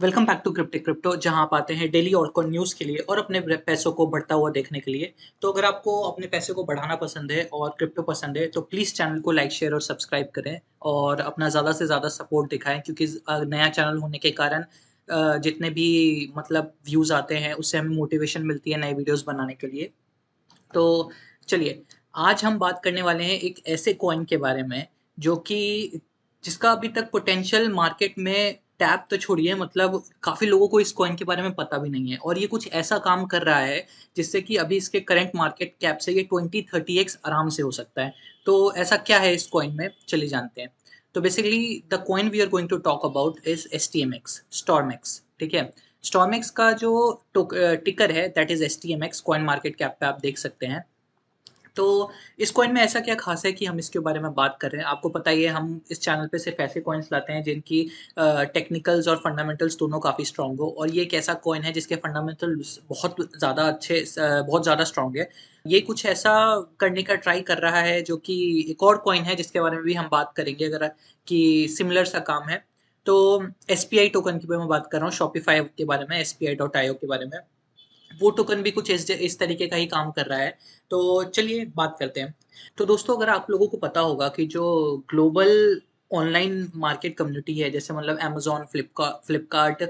Welcome back to cryptic crypto जहां आप आते हैं डेली और न्यूज़ के लिए और अपने पैसों को बढ़ता हुआ देखने के लिए। तो अगर आपको अपने पैसे को बढ़ाना पसंद है और क्रिप्टो पसंद है तो प्लीज़ चैनल को लाइक शेयर और सब्सक्राइब करें और अपना ज़्यादा से ज़्यादा सपोर्ट दिखाएं क्योंकि नया चैनल होने के कारण जितने भी मतलब व्यूज़ आते हैं उससे हमें मोटिवेशन मिलती है नए वीडियोस बनाने के लिए। तो चलिए, आज हम बात करने वाले हैं एक ऐसे कॉइन के बारे में जो कि जिसका अभी तक पोटेंशियल मार्केट में टैप तो छोड़िए मतलब काफ़ी लोगों को इस कॉइन के बारे में पता भी नहीं है और ये कुछ ऐसा काम कर रहा है जिससे कि अभी इसके करंट मार्केट कैप से ये 20-30x आराम से हो सकता है। तो ऐसा क्या है इस कॉइन में? चलिए जानते हैं। तो basically the coin we are going to talk about is STMX, StormX, ठीक है? स्टॉर्मएक्स का जो टिकर है that is STMX, coin market cap पे आप देख सकते हैं। तो इस कॉइन में ऐसा क्या ख़ास है कि हम इसके बारे में बात कर रहे हैं? आपको पता ही है हम इस चैनल पे सिर्फ़ ऐसे कॉइन्स लाते हैं जिनकी टेक्निकल्स और फंडामेंटल्स दोनों काफ़ी स्ट्रॉन्ग हो और ये एक ऐसा कॉइन है जिसके फंडामेंटल्स बहुत ज़्यादा स्ट्रॉन्ग है। ये कुछ ऐसा करने का ट्राई कर रहा है जो कि एक और कॉइन है जिसके बारे में भी हम बात करेंगे अगर कि सिमिलर सा काम है। तो एसपीआई टोकन की मैं बात कर रहा हूँ, शॉपिफ़ाई के बारे में, SPI.io के बारे में। वो टोकन भी कुछ इस तरीके का ही काम कर रहा है। तो चलिए बात करते हैं। तो दोस्तों अगर आप लोगों को पता होगा कि जो ग्लोबल ऑनलाइन मार्केट कम्युनिटी है जैसे मतलब अमेज़न, फ्लिपकार्ट,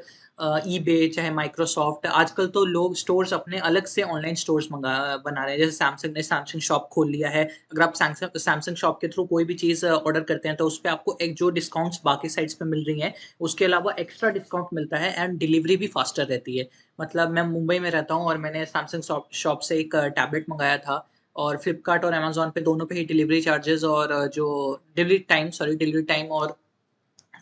ईबे चाहे माइक्रोसॉफ्ट, आजकल तो लोग स्टोर्स अपने अलग से ऑनलाइन स्टोर्स बना रहे हैं। जैसे सैमसंग ने सैमसंग शॉप खोल लिया है। अगर आप सैमसंग शॉप के थ्रू कोई भी चीज़ ऑर्डर करते हैं तो उसपे आपको एक जो डिस्काउंट्स बाकी साइट्स पे मिल रही हैं, उसके अलावा एक्स्ट्रा डिस्काउंट मिलता है एंड डिलीवरी भी फास्टर रहती है। मतलब मैं मुंबई में रहता हूँ और मैंने सैमसंग शॉप से एक टैबलेट मँगाया था और फ्लिपकार्ट और अमेज़न पे दोनों पे ही डिलीवरी चार्जेज़ और जो डिलीवरी टाइम और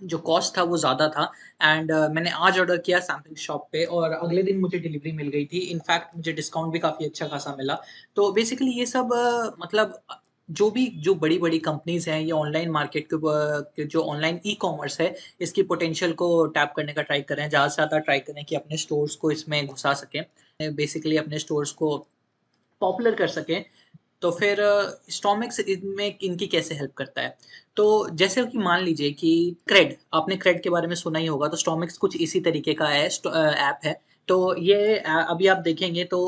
जो कॉस्ट था वो ज़्यादा था एंड मैंने आज ऑर्डर किया सैमसंग शॉप पे और अगले दिन मुझे डिलीवरी मिल गई थी। इनफैक्ट मुझे डिस्काउंट भी काफ़ी अच्छा खासा मिला। तो बेसिकली ये सब जो बड़ी-बड़ी कंपनीज़ हैं, ये ऑनलाइन मार्केट के जो ऑनलाइन ई-कॉमर्स है, इसकी पोटेंशियल को टैप करने का ट्राई कर रहे हैं। ज़्यादा से ज़्यादा ट्राई करें कि अपने स्टोर्स को इसमें घुसा सकें। बेसिकली अपने स्टोर्स को पॉपुलर कर सकें। तो फिर स्टॉमिक्स इनमें इनकी कैसे हेल्प करता है? तो जैसे कि मान लीजिए कि क्रेड, आपने क्रेड के बारे में सुना ही होगा, तो स्टॉमिक्स कुछ इसी तरीके का ऐप है। तो ये अभी आप देखेंगे तो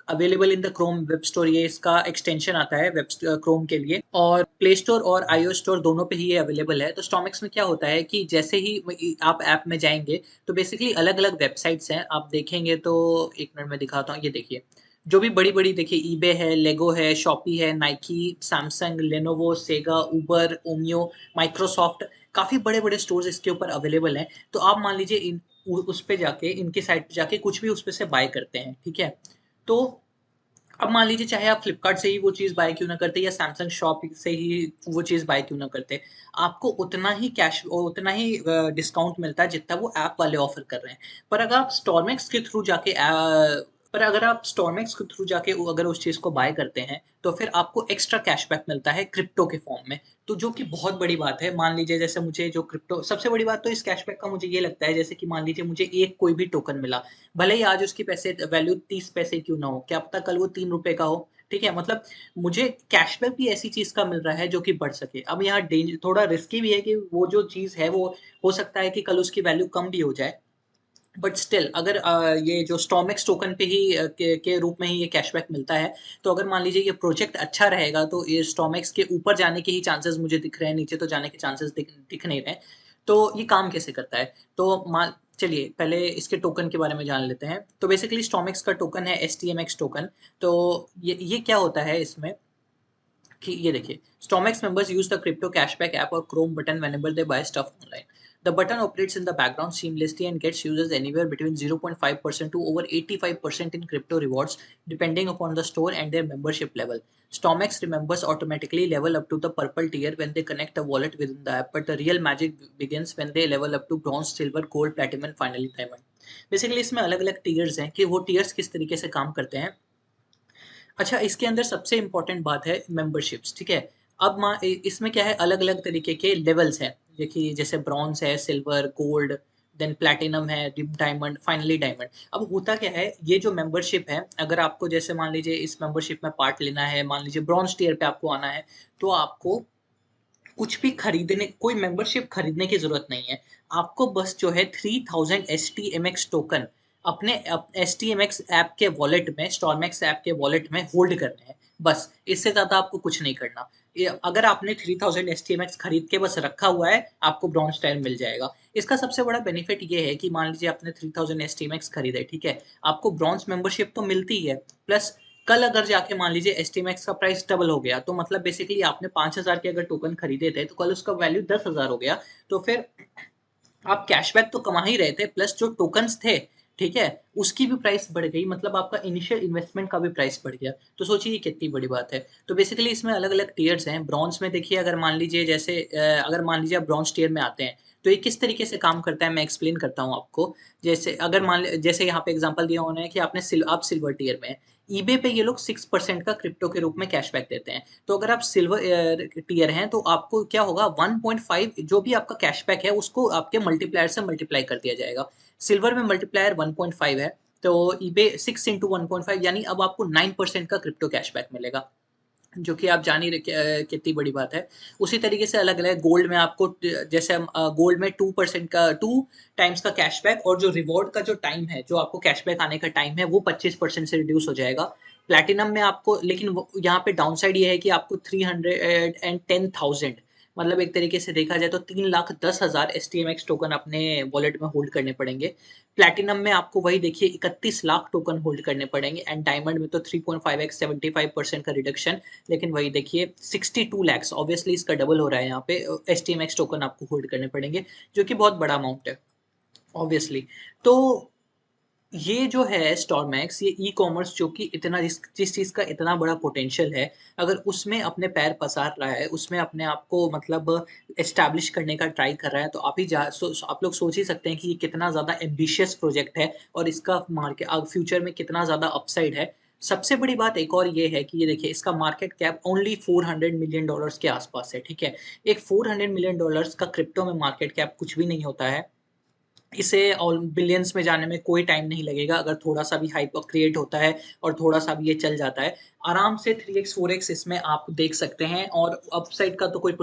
available in the Chrome web store, ये इसका एक्सटेंशन आता है क्रोम के लिए और प्ले स्टोर और आईओएस स्टोर दोनों पे ही ये अवेलेबल है। तो स्टॉमिक्स में क्या होता है कि जैसे ही आप ऐप में जाएँगे, तो बेसिकली अलग-अलग वेबसाइट्स हैं, आप देखेंगे तो 1 मिनट में दिखाता हूँ, ये देखिए। जो भी बड़ी-बड़ी देखिए ईबे है, लेगो है, शॉपी है, नाइकी, सैमसंग, लेनोवो, सेगा, उबर, ओमियो, माइक्रोसॉफ्ट, काफ़ी बड़े-बड़े स्टोर्स इसके ऊपर अवेलेबल हैं। तो आप मान लीजिए इन उ उस पे जाके इनके साइट पे जाके कुछ भी उसपे से बाय करते हैं, ठीक है? तो अब मान लीजिए चाहे आप फ्लिपकार्ट से ही वो चीज़ बाय क्यों ना करते या सैमसंग शॉप से ही वो चीज़ बाय क्यों ना करते, आपको उतना ही उतना ही डिस्काउंट मिलता है जितना वो ऐप वाले ऑफ़र कर रहे हैं। पर अगर आप स्टोरमेक्स के थ्रू जाके पर अगर आप स्टोरमेक्स के थ्रू जाके अगर उस चीज़ को बाय करते हैं, तो फिर आपको एक्स्ट्रा कैशबैक मिलता है क्रिप्टो के फॉर्म में। तो जो कि बहुत बड़ी बात है। मान लीजिए जैसे मुझे जो क्रिप्टो सबसे बड़ी बात तो इस कैशबैक का मुझे ये लगता है जैसे कि मान लीजिए मुझे एक कोई भी टोकन मिला, भले ही आज उसकी पैसे वैल्यू 30 पैसे क्यों ना हो, क्या पता कल वो ₹3 का हो, ठीक है? मतलब मुझे कैशबैक भी ऐसी चीज़ का मिल रहा है जो कि बढ़ सके। अब यहाँ थोड़ा रिस्की भी है कि वो जो चीज़ है वो हो सकता है कि कल उसकी वैल्यू कम भी हो जाए। बट स्टिल अगर ये जो स्टॉमेक्स टोकन पे ही के रूप में ही ये कैशबैक मिलता है, तो अगर मान लीजिए ये प्रोजेक्ट अच्छा रहेगा तो ये स्टॉमेक्स के ऊपर जाने के ही चांसेस मुझे दिख रहे हैं, नीचे तो जाने के चांसेस दिख नहीं रहे हैं। तो ये काम कैसे करता है? तो मान चलिए पहले इसके टोकन के बारे में जान लेते हैं। तो बेसिकली स्टॉमेक्स का टोकन है एसटीएमएक्स टोकन। तो ये क्या होता है इसमें कि ये देखिए, Stomex members use the crypto cashback app or Chrome button whenever they buy stuff online. The button operates in the background seamlessly and gets users anywhere between 0.5% to over 85% in crypto rewards, depending upon the store and their membership level. Stomex members automatically level up to the purple tier when they connect a wallet within the app, but the real magic begins when they level up to bronze, silver, gold, platinum, and finally diamond. Basically, इसमें अलग-अलग tiers हैं कि वो tiers किस तरीके से काम करते हैं। अच्छा, इसके अंदर सबसे इम्पोर्टेंट बात है मेंबरशिप्स, ठीक है? अब इसमें क्या है अलग-अलग तरीके के लेवल्स हैं। देखिए जैसे ब्रॉन्ज़ है, सिल्वर, गोल्ड, देन प्लैटिनम है, डिप डायमंड, फाइनली डायमंड। अब होता क्या है, ये जो मेंबरशिप है, अगर आपको जैसे मान लीजिए इस मेंबरशिप में पार्ट लेना है, मान लीजिए ब्रॉन्ज़ टियर पे आपको आना है, तो आपको कुछ भी खरीदने, कोई मेंबरशिप खरीदने की ज़रूरत नहीं है। आपको बस जो है 3000 एसटीएमएक्स टोकन अपने एसटीएमएक्स ऐप के वॉलेट में, स्टॉरमैक्स ऐप के वॉलेट में होल्ड करने हैं। बस, इससे ज़्यादा आपको कुछ नहीं करना। ये अगर आपने 3000 एसटीएमएक्स खरीद के बस रखा हुआ है, आपको ब्रॉन्ज टायर मिल जाएगा। इसका सबसे बड़ा बेनिफिट ये है कि मान लीजिए आपने 3000 एसटीएमएक्स खरीदे, ठीक है? आपको ब्रॉन्ज मेंबरशिप तो मिलती ही है, प्लस कल अगर जाके मान लीजिए एसटीएमएक्स का प्राइस डबल हो गया, तो मतलब बेसिकली आपने 5000 के अगर टोकन खरीदे थे, तो कल उसका वैल्यू 10,000 हो गया। तो फिर आप कैशबैक तो कमा ही रहे थे, प्लस जो टोकन्स थे, ठीक है, उसकी भी प्राइस बढ़ गई, मतलब आपका इनिशियल इन्वेस्टमेंट का भी प्राइस बढ़ गया। तो सोचिए ये कितनी बड़ी बात है। तो बेसिकली इसमें अलग अलग टीयर्स हैं। ब्रॉन्ज में देखिए, अगर मान लीजिए जैसे अगर मान लीजिए आप ब्रॉन्ज टीयर में आते हैं, तो ये किस तरीके से काम करता है मैं एक्सप्लेन करता हूँ आपको। जैसे अगर जैसे यहाँ पे एग्जांपल दिया उन्होंने कि आप सिल्वर टीयर में हैं। ईबे पे ये लोग 6% का क्रिप्टो के रूप में कैशबैक देते हैं। तो अगर आप सिल्वर टियर हैं, तो आपको क्या होगा, 1.5 जो भी आपका कैशबैक है उसको आपके मल्टीप्लायर से मल्टीप्लाई कर दिया जाएगा। सिल्वर में मल्टीप्लायर 1.5 है, तो ईबे 6 इंटू 1.5 यानी अब आपको 9% का क्रिप्टो कैशबैक मिलेगा, जो कि आप जान ही रहे कितनी बड़ी बात है। उसी तरीके से अलग अलग गोल्ड में आपको जैसे हम गोल्ड में 2% का 2 टाइम्स का कैशबैक, और जो रिवॉर्ड का जो टाइम है, जो आपको कैशबैक आने का टाइम है, वो 25% से रिड्यूस हो जाएगा। प्लैटिनम में आपको, लेकिन यहाँ पे डाउन साइड ये है कि आपको 310,000, मतलब एक तरीके से देखा जाए तो 3,10,000 एसटीएमएक्स टोकन अपने वॉलेट में होल्ड करने पड़ेंगे। प्लैटिनम में आपको वही देखिए 31 लाख टोकन होल्ड करने पड़ेंगे, एंड डायमंड में तो 3.5x 75% का रिडक्शन। लेकिन वही देखिए 62 लैक्स, ऑब्वियसली इसका डबल हो रहा है यहाँ पे, S T M X token आपको होल्ड करने पड़ेंगे, जो कि बहुत बड़ा अमाउंट है ऑब्वियसली। तो ये जो है स्टॉरमैक्स, ये ई कॉमर्स जो कि इतना जिस चीज़ का इतना बड़ा पोटेंशियल है, अगर उसमें अपने पैर पसार रहा है, उसमें अपने आप को मतलब एस्टैब्लिश करने का ट्राई कर रहा है, तो आप लोग सोच ही सकते हैं कि ये कितना ज़्यादा एम्बिशियस प्रोजेक्ट है, और इसका मार्केट फ्यूचर में कितना ज़्यादा अपसाइड है। सबसे बड़ी बात एक और ये है कि ये देखिए, इसका मार्केट कैप ओनली $400 मिलियन के आसपास है, ठीक है? एक $400 मिलियन का क्रिप्टो में मार्केट कैप कुछ भी नहीं होता है। इसे ऑल बिलियंस में जाने में कोई टाइम नहीं लगेगा, अगर थोड़ा-सा भी हाइप क्रिएट होता है और थोड़ा-सा भी ये चल जाता है। आराम से 3x 4x इसमें आप देख सकते हैं, और अपसाइड का तो कोई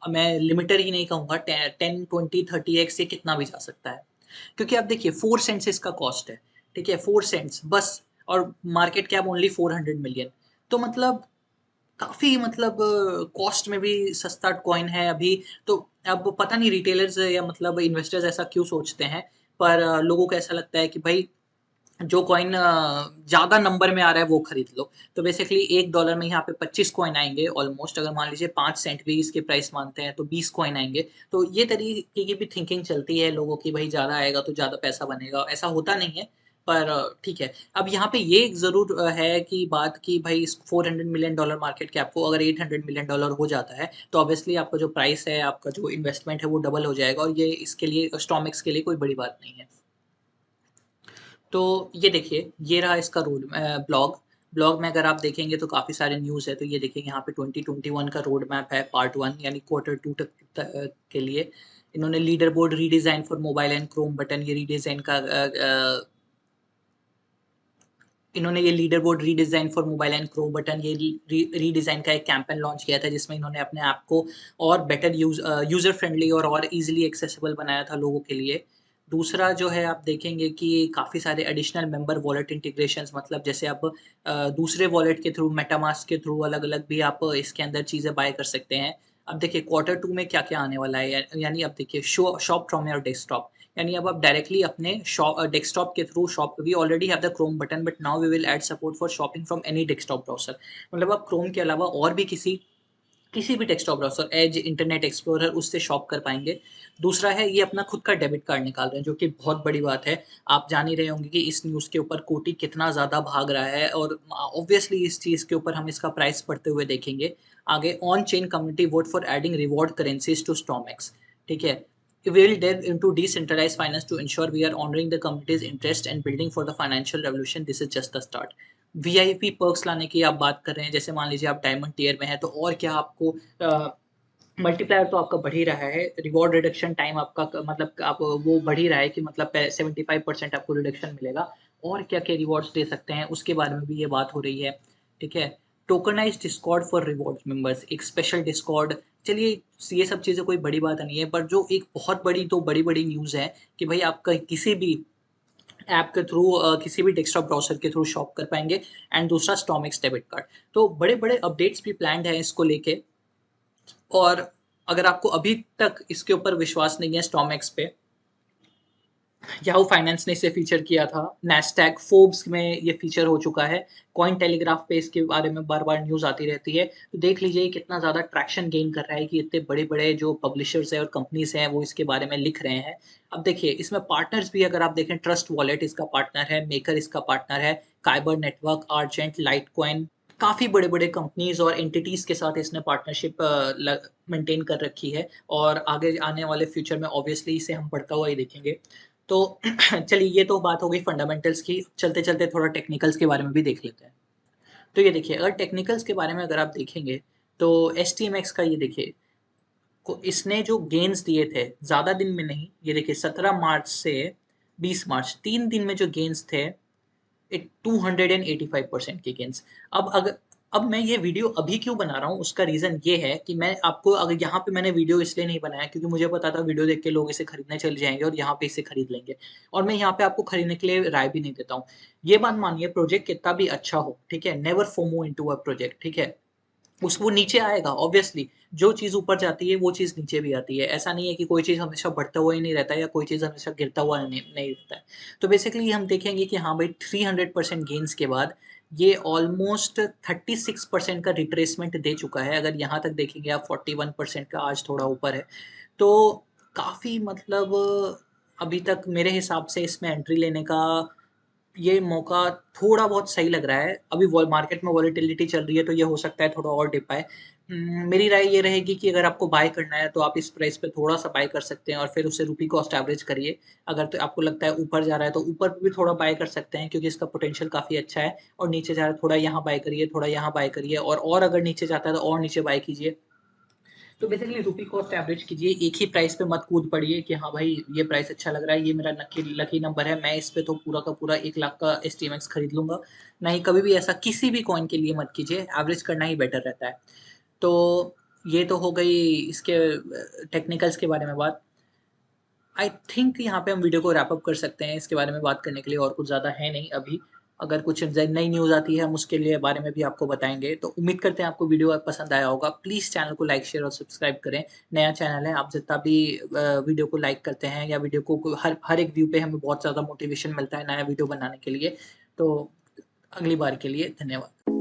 मैं लिमिटर ही नहीं कहूँगा, 10, 20, 30x ये कितना भी जा सकता है। क्योंकि आप देखिए 4 सेंट्स इसका कॉस्ट है, ठीक है? 4 सेंट्स बस, और मार्केट कैप ओनली 400 मिलियन। तो मतलब काफ़ी मतलब कॉस्ट में भी सस्ता कॉइन है अभी। तो अब पता नहीं रिटेलर्स या मतलब इन्वेस्टर्स ऐसा क्यों सोचते हैं, पर लोगों को ऐसा लगता है कि भाई जो कॉइन ज़्यादा नंबर में आ रहा है वो खरीद लो। तो बेसिकली $1 में यहाँ पे 25 कॉइन आएँगे ऑलमोस्ट, अगर मान लीजिए 5 सेंट भी इसके प्राइस मानते हैं तो 20 कॉइन आएँगे। तो ये तरीके की भी थिंकिंग चलती है लोगों की, भाई ज़्यादा आएगा तो ज़्यादा पैसा बनेगा, ऐसा होता नहीं है। पर ठीक है। अब यहाँ पे ये एक ज़रूर है कि बात कि भाई इस $400 मिलियन मार्केट कैप को अगर $800 मिलियन हो जाता है, तो ऑब्वियसली आपका जो प्राइस है, आपका जो इन्वेस्टमेंट है वो डबल हो जाएगा, और ये इसके लिए स्टॉमक्स के लिए कोई बड़ी बात नहीं है। तो ये देखिए, ये रहा इसका ब्लॉग। ब्लॉग में अगर आप देखेंगे तो काफ़ी सारे न्यूज़ है, तो ये देखिए यहाँ पे 2021 का रोड मैप है, पार्ट 1 यानी क्वार्टर 2 के लिए। इन्होंने leader board redesign for mobile and Chrome button, ये रीडिज़ाइन का इन्होंने ये leader board redesign for mobile and Chrome button, ये रीडिज़ाइन का एक कैंपेन लॉन्च किया था, जिसमें इन्होंने अपने ऐप को और बेटर यूज़र फ्रेंडली और ईज़िली एक्सेसिबल बनाया था लोगों के लिए। दूसरा जो है, आप देखेंगे कि काफ़ी सारे एडिशनल मेंबर वॉलेट इंटीग्रेशंस, मतलब जैसे आप दूसरे वॉलेट के थ्रू, मेटामास्क के थ्रू अलग-अलग भी आप इसके अंदर चीज़ें बाय कर सकते हैं। अब देखिए क्वार्टर 2 में क्या-क्या आने वाला है, यानी अब देखिए शॉप फ्रॉम योर डेस्कटॉप, यानी अब आप डायरेक्टली अपने डेस्कटॉप के through shop, we already have the chrome button, but now we will add support for shopping from any desktop browser. मतलब आप क्रोम के अलावा और भी किसी भी desktop browser, Edge, Internet Explorer, उससे शॉप कर पाएँगे। दूसरा है, ये अपना खुद का डेबिट कार्ड निकाल रहे हैं, जो कि बहुत बड़ी बात है। आप जान ही रहे होंगे कि इस न्यूज़ के ऊपर कोटि कितना ज़्यादा भाग रहा है, और ऑब्वियसली इस चीज़ के ऊपर हम इसका प्राइस बढ़ते हुए देखेंगे। आगे, on chain community vote for adding reward currencies to StormX, ठीक है? We will delve into decentralized finance to ensure we are honoring the community's interest and building for the financial revolution. This is just the start. VIP perks लाने की आप बात कर रहे हैं, जैसे मान लीजिए आप डायमंड टियर में हैं, तो और क्या आपको मल्टीप्लायर तो आपका बढ़ ही रहा है, रिवॉर्ड रिडक्शन टाइम आपका मतलब आप वो बढ़ ही रहा है कि मतलब 75% आपको रिडक्शन मिलेगा। और क्या-क्या रिवॉर्ड्स दे सकते हैं, उसके बारे में भी ये बात हो रही है, ठीक है? Tokenised discord for reward members, एक स्पेशल डिस्कॉर्ड। चलिए, ये सब चीज़ें कोई बड़ी बात नहीं है, पर जो एक बहुत बड़ी 2 बड़ी-बड़ी न्यूज़ है कि भाई आप कहीं किसी भी ऐप के थ्रू किसी भी डेस्कटॉप ब्राउज़र के थ्रू शॉप कर पाएँगे एंड दूसरा स्टॉमेक्स डेबिट कार्ड। तो बड़े-बड़े अपडेट्स भी प्लान्ड हैं इसको लेके। और अगर आपको अभी तक इसके ऊपर विश्वास नहीं है स्टॉमेक्स पे, याहू फाइनेंस ने इसे फीचर किया था, नैस्डैक, फोर्ब्स में ये फीचर हो चुका है, कॉइन टेलीग्राफ पे इसके बारे में बार-बार न्यूज़ आती रहती है। तो देख लीजिए कितना ज़्यादा ट्रैक्शन गेन कर रहा है कि इतने बड़े-बड़े जो पब्लिशर्स हैं और कंपनीज़ हैं, वो इसके बारे में लिख रहे हैं। अब देखिए, इसमें पार्टनर्स भी अगर आप देखें, ट्रस्ट वॉलेट इसका पार्टनर है, मेकर इसका पार्टनर है, काइबर नेटवर्क, आर्जेंट, लाइटकॉइन, काफ़ी बड़े-बड़े कंपनीज़ और एंटिटीज़ के साथ इसने पार्टनरशिप ल मेंटेन कर रखी है और आगे आने वाले फ्यूचर में ऑब्वियसली इसे हम बढ़ता हुआ ही देखेंगे। तो चलिए, ये तो बात हो गई फंडामेंटल्स की, चलते-चलते थोड़ा टेक्निकल्स के बारे में भी देख लेते हैं। तो ये देखिए, अगर टेक्निकल्स के बारे में अगर आप देखेंगे, तो एसटीएमएक्स का ये देखिए, को इसने जो गेन्स दिए थे, ज़्यादा दिन में नहीं, ये देखिए 17 मार्च से 20 मार्च, 3 दिन में जो गेन्स थे, 285% के गेन्स। अब मैं ये वीडियो अभी क्यों बना रहा हूँ, उसका रीज़न ये है कि मैं आपको, अगर यहाँ पे मैंने वीडियो इसलिए नहीं बनाया क्योंकि मुझे पता था वीडियो देख के लोग इसे खरीदने चले जाएँगे और यहाँ पे इसे खरीद लेंगे, और मैं यहाँ पे आपको खरीदने के लिए राय भी नहीं देता हूँ। ये बात मानिए, प्रोजेक्ट कितना भी अच्छा हो, ठीक है? Never FOMO into a project, ठीक है? वो नीचे आएगा ऑब्वियसली, जो चीज़ ऊपर जाती है वो चीज़ नीचे भी आती है। ऐसा नहीं है कि कोई चीज़ हमेशा बढ़ता हुआ ही नहीं रहता है या कोई चीज़ हमेशा गिरता हुआ नहीं नहीं रहता है। तो बेसिकली हम देखेंगे कि हाँ भाई, 300% गेन्स के बाद ये ऑलमोस्ट 36% का रिट्रेसमेंट दे चुका है। अगर यहाँ तक देखेंगे आप, 41% का आज थोड़ा ऊपर है। तो काफ़ी मतलब अभी तक मेरे हिसाब से इसमें एंट्री लेने का ये मौका थोड़ा बहुत सही लग रहा है। अभी वॉल मार्केट में वॉलेटिलिटी चल रही है, तो ये हो सकता है थोड़ा और डिप आए। मेरी राय ये रहेगी कि अगर आपको बाय करना है, तो आप इस प्राइस पे थोड़ा-सा बाय कर सकते हैं और फिर उसे रुपी कॉस्ट एवरेज करिए। अगर तो आपको लगता है ऊपर जा रहा है, तो ऊपर पे भी थोड़ा बाय कर सकते हैं क्योंकि इसका पोटेंशियल काफ़ी अच्छा है, और नीचे जा रहा है, थोड़ा यहाँ बाय करिए, थोड़ा यहाँ बाय करिए, और अगर नीचे जाता है, तो और नीचे बाय कीजिए। तो बेसिकली रुपी कॉस्ट एवरेज कीजिए, एक ही प्राइस पे मत कूद पड़िए कि हाँ भाई, ये प्राइस अच्छा लग रहा है, ये मेरा लकी लकी नंबर है, मैं इस पे तो पूरा का पूरा 1 लाख का एसटीएमएक्स खरीद लूँगा। नहीं, कभी भी ऐसा किसी भी कॉइन के लिए मत कीजिए, एवरेज करना ही बेटर रहता है। तो ये तो हो गई इसके टेक्निकल्स के बारे में बात। आई थिंक यहाँ पे हम वीडियो को रैप अप कर सकते हैं, इसके बारे में बात करने के लिए और कुछ ज़्यादा है नहीं अभी। अगर कुछ नई न्यूज़ आती है, हम उसके लिए बारे में भी आपको बताएँगे। तो उम्मीद करते हैं आपको वीडियो पसंद आया होगा। प्लीज़ चैनल को लाइक, शेयर और सब्सक्राइब करें। नया चैनल है, आप जितना भी वीडियो को लाइक करते हैं या वीडियो को हर एक व्यू पे हमें बहुत ज़्यादा मोटिवेशन मिलता है नया वीडियो बनाने के लिए। तो अगली बार के लिए धन्यवाद।